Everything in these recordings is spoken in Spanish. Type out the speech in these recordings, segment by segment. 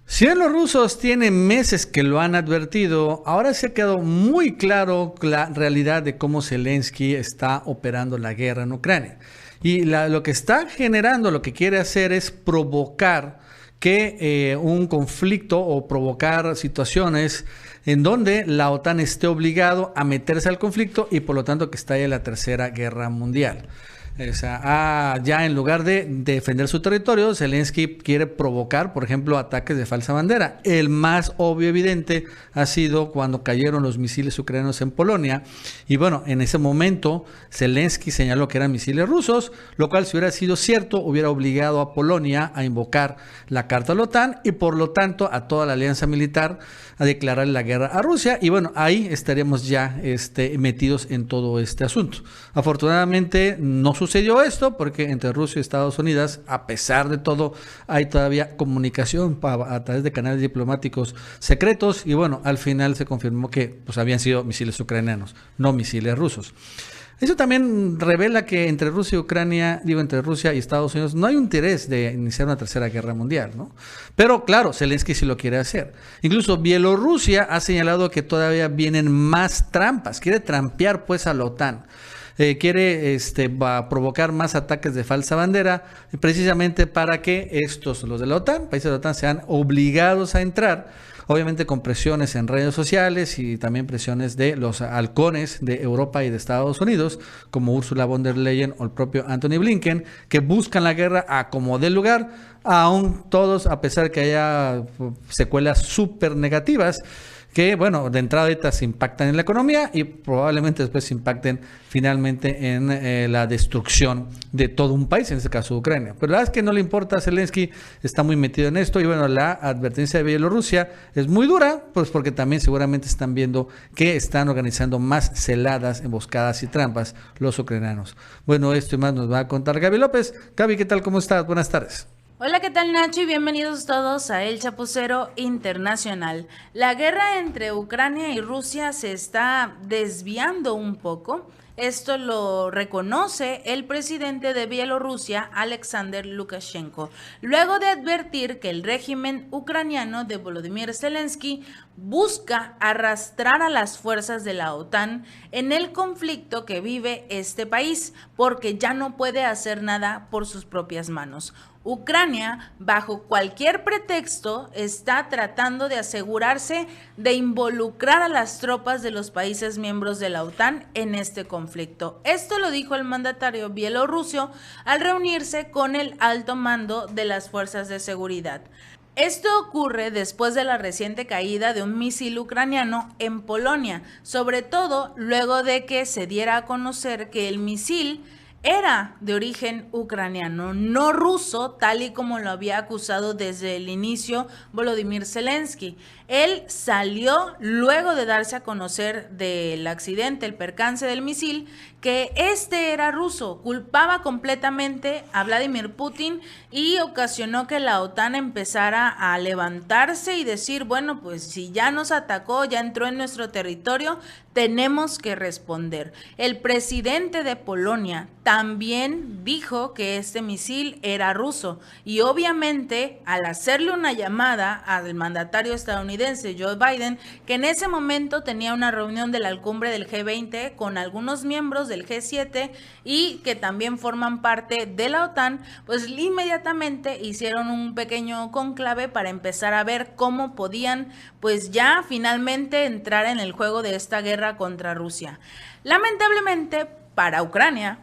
Si bien los rusos tienen meses que lo han advertido, ahora se ha quedado muy claro la realidad de cómo Zelensky está operando la guerra en Ucrania. Y lo que está generando, lo que quiere hacer es provocar que un conflicto o provocar situaciones en donde la OTAN esté obligado a meterse al conflicto y por lo tanto que estalle la tercera guerra mundial. O sea, ya en lugar de defender su territorio, Zelensky quiere provocar, por ejemplo, ataques de falsa bandera. El más obvio evidente ha sido cuando cayeron los misiles ucranianos en Polonia. Y bueno, en ese momento Zelensky señaló que eran misiles rusos, lo cual si hubiera sido cierto, hubiera obligado a Polonia a invocar la carta de la OTAN y por lo tanto a toda la alianza militar a declarar la guerra a Rusia. Y bueno, ahí estaríamos ya metidos en todo este asunto. Afortunadamente no sucedió esto porque entre Rusia y Estados Unidos, a pesar de todo, hay todavía comunicación a través de canales diplomáticos secretos y bueno, al final se confirmó que pues, habían sido misiles ucranianos, no misiles rusos. Eso también revela que entre Rusia y Ucrania, digo, entre Rusia y Estados Unidos, no hay un interés de iniciar una tercera guerra mundial, ¿no? Pero claro, Zelensky sí lo quiere hacer. Incluso Bielorrusia ha señalado que todavía vienen más trampas, quiere trampear pues a la OTAN. Quiere va a provocar más ataques de falsa bandera, precisamente para que los de la OTAN, países de la OTAN, sean obligados a entrar. Obviamente con presiones en redes sociales y también presiones de los halcones de Europa y de Estados Unidos, como Ursula von der Leyen o el propio Anthony Blinken, que buscan la guerra a como dé lugar, aún todos, a pesar que haya secuelas súper negativas, que, bueno, de entrada ahorita se impactan en la economía y probablemente después se impacten finalmente en la destrucción de todo un país, en este caso Ucrania. Pero la verdad es que no le importa a Zelensky, está muy metido en esto y bueno, la advertencia de Bielorrusia es muy dura, pues porque también seguramente están viendo que están organizando más celadas, emboscadas y trampas los ucranianos. Bueno, esto y más nos va a contar Gaby López. Gaby, ¿qué tal? ¿Cómo estás? Buenas tardes. Hola, ¿qué tal Nacho? Y bienvenidos todos a El Chapucero Internacional. La guerra entre Ucrania y Rusia se está desviando un poco. Esto lo reconoce el presidente de Bielorrusia, Alexander Lukashenko, luego de advertir que el régimen ucraniano de Volodymyr Zelensky busca arrastrar a las fuerzas de la OTAN en el conflicto que vive este país, porque ya no puede hacer nada por sus propias manos. Ucrania, bajo cualquier pretexto, está tratando de asegurarse de involucrar a las tropas de los países miembros de la OTAN en este conflicto. Esto lo dijo el mandatario bielorruso al reunirse con el alto mando de las fuerzas de seguridad. Esto ocurre después de la reciente caída de un misil ucraniano en Polonia, sobre todo luego de que se diera a conocer que el misil era de origen ucraniano, no ruso, tal y como lo había acusado desde el inicio Volodymyr Zelensky. Él salió luego de darse a conocer del accidente, el percance del misil, que este era ruso, culpaba completamente a Vladimir Putin y ocasionó que la OTAN empezara a levantarse y decir, bueno, pues si ya nos atacó, ya entró en nuestro territorio, tenemos que responder. El presidente de Polonia también dijo que este misil era ruso y obviamente al hacerle una llamada al mandatario estadounidense Joe Biden, que en ese momento tenía una reunión de la cumbre del G20 con algunos miembros del G7 y que también forman parte de la OTAN, pues inmediatamente hicieron un pequeño conclave para empezar a ver cómo podían pues ya finalmente entrar en el juego de esta guerra contra Rusia. Lamentablemente para Ucrania,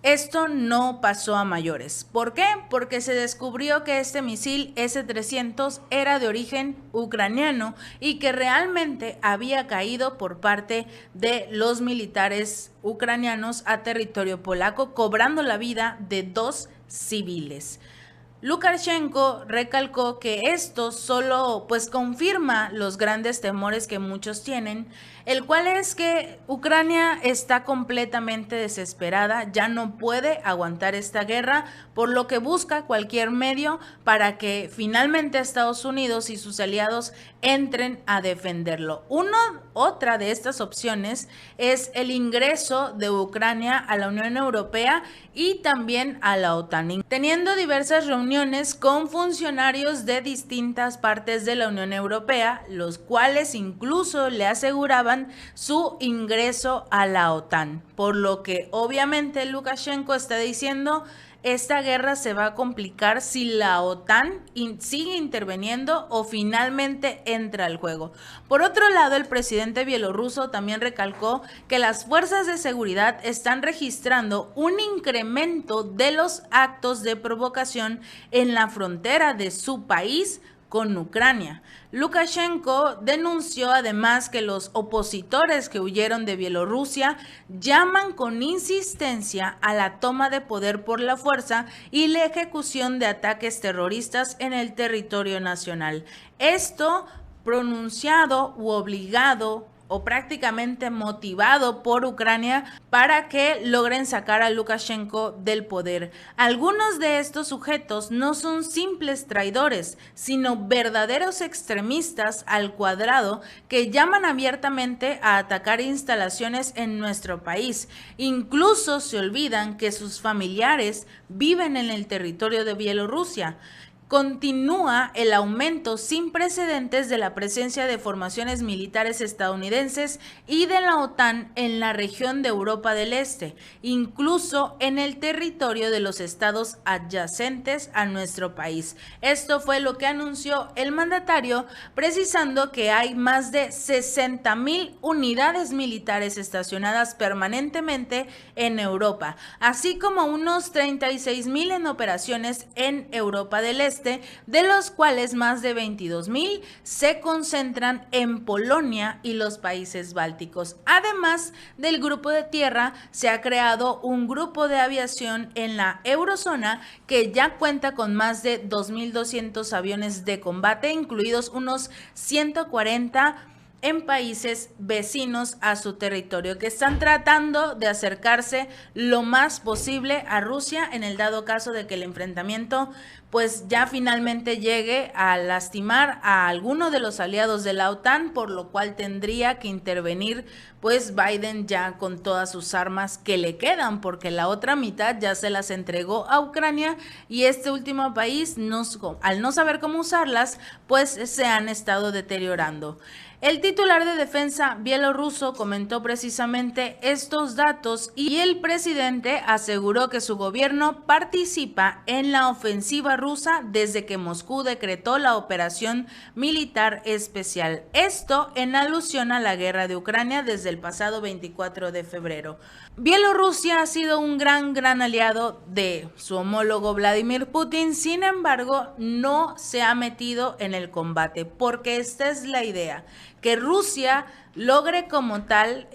esto no pasó a mayores. ¿Por qué? Porque se descubrió que este misil S-300 era de origen ucraniano y que realmente había caído por parte de los militares ucranianos a territorio polaco, cobrando la vida de 2 civiles. Lukashenko recalcó que esto solo pues confirma los grandes temores que muchos tienen, el cual es que Ucrania está completamente desesperada, ya no puede aguantar esta guerra, por lo que busca cualquier medio para que finalmente Estados Unidos y sus aliados entren a defenderlo. Otra de estas opciones es el ingreso de Ucrania a la Unión Europea y también a la OTAN, teniendo diversas reuniones reuniones con funcionarios de distintas partes de la Unión Europea, los cuales incluso le aseguraban su ingreso a la OTAN, por lo que obviamente Lukashenko está diciendo: esta guerra se va a complicar si la OTAN sigue interviniendo o finalmente entra al juego. Por otro lado, el presidente bielorruso también recalcó que las fuerzas de seguridad están registrando un incremento de los actos de provocación en la frontera de su país con Ucrania. Lukashenko denunció además que los opositores que huyeron de Bielorrusia llaman con insistencia a la toma de poder por la fuerza y la ejecución de ataques terroristas en el territorio nacional. Esto pronunciado u obligado o prácticamente motivado por Ucrania para que logren sacar a Lukashenko del poder. Algunos de estos sujetos no son simples traidores, sino verdaderos extremistas al cuadrado que llaman abiertamente a atacar instalaciones en nuestro país. Incluso se olvidan que sus familiares viven en el territorio de Bielorrusia. Continúa el aumento sin precedentes de la presencia de formaciones militares estadounidenses y de la OTAN en la región de Europa del Este, incluso en el territorio de los estados adyacentes a nuestro país. Esto fue lo que anunció el mandatario, precisando que hay más de 60,000 unidades militares estacionadas permanentemente en Europa, así como unos 36,000 en operaciones en Europa del Este, de los cuales más de 22,000 se concentran en Polonia y los países bálticos. Además del grupo de tierra, se ha creado un grupo de aviación en la eurozona que ya cuenta con más de 2,200 aviones de combate, incluidos unos 140 en países vecinos a su territorio, que están tratando de acercarse lo más posible a Rusia en el dado caso de que el enfrentamiento pues ya finalmente llegue a lastimar a alguno de los aliados de la OTAN, por lo cual tendría que intervenir pues Biden ya con todas sus armas que le quedan, porque la otra mitad ya se las entregó a Ucrania y este último país, al no saber cómo usarlas, pues se han estado deteriorando. El titular de defensa bielorruso comentó precisamente estos datos y el presidente aseguró que su gobierno participa en la ofensiva rusa desde que Moscú decretó la operación militar especial. Esto en alusión a la guerra de Ucrania desde el pasado 24 de febrero. Bielorrusia ha sido un gran aliado de su homólogo Vladimir Putin, sin embargo, no se ha metido en el combate, porque esta es la idea, que Rusia logre como tal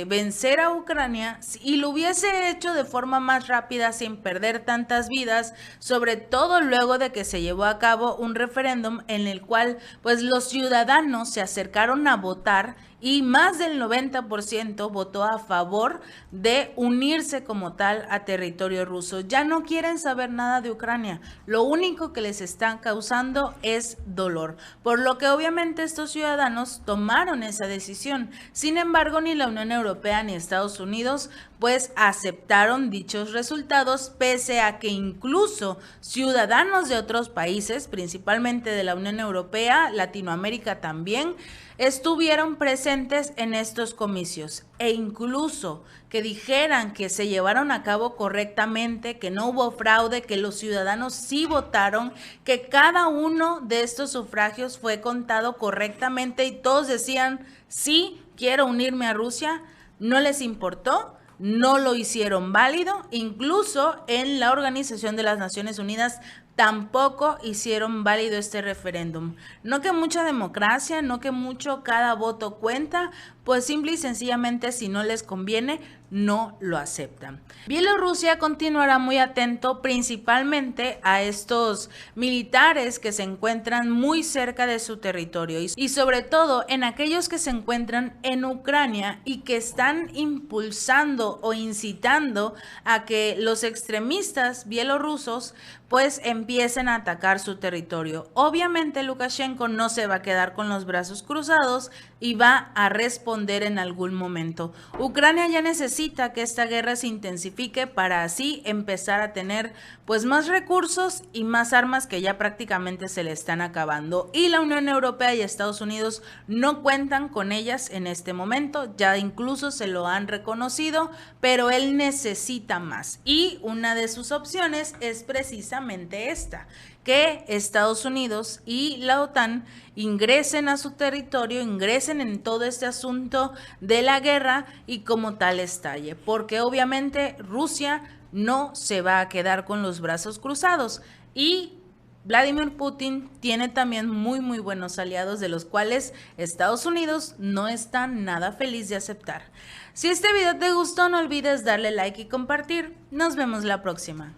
vencer a Ucrania y lo hubiese hecho de forma más rápida sin perder tantas vidas, sobre todo luego de que se llevó a cabo un referéndum en el cual pues los ciudadanos se acercaron a votar y más del 90% votó a favor de unirse como tal a territorio ruso. Ya no quieren saber nada de Ucrania, lo único que les están causando es dolor, por lo que obviamente estos ciudadanos tomaron esa decisión. Sin embargo, ni la Unión Europea ni Estados Unidos pues aceptaron dichos resultados, pese a que incluso ciudadanos de otros países, principalmente de la Unión Europea, Latinoamérica también, estuvieron presentes en estos comicios, e incluso que dijeran que se llevaron a cabo correctamente, que no hubo fraude, que los ciudadanos sí votaron, que cada uno de estos sufragios fue contado correctamente y todos decían, sí, quiero unirme a Rusia, no les importó. No lo hicieron válido, incluso en la Organización de las Naciones Unidas tampoco hicieron válido este referéndum. No que mucha democracia, no que mucho cada voto cuenta, pues simple y sencillamente si no les conviene, no lo aceptan. Bielorrusia continuará muy atento principalmente a estos militares que se encuentran muy cerca de su territorio y sobre todo en aquellos que se encuentran en Ucrania y que están impulsando o incitando a que los extremistas bielorrusos pues empiecen a atacar su territorio. Obviamente Lukashenko no se va a quedar con los brazos cruzados y va a responder en algún momento. Ucrania ya necesita necesita que esta guerra se intensifique para así empezar a tener pues más recursos y más armas que ya prácticamente se le están acabando. Y la Unión Europea y Estados Unidos no cuentan con ellas en este momento, ya incluso se lo han reconocido, pero él necesita más. Y una de sus opciones es precisamente esta, que Estados Unidos y la OTAN ingresen a su territorio, ingresen en todo este asunto de la guerra y como tal estalle, porque obviamente Rusia no se va a quedar con los brazos cruzados y Vladimir Putin tiene también muy buenos aliados, de los cuales Estados Unidos no está nada feliz de aceptar. Si este video te gustó, no olvides darle like y compartir. Nos vemos la próxima.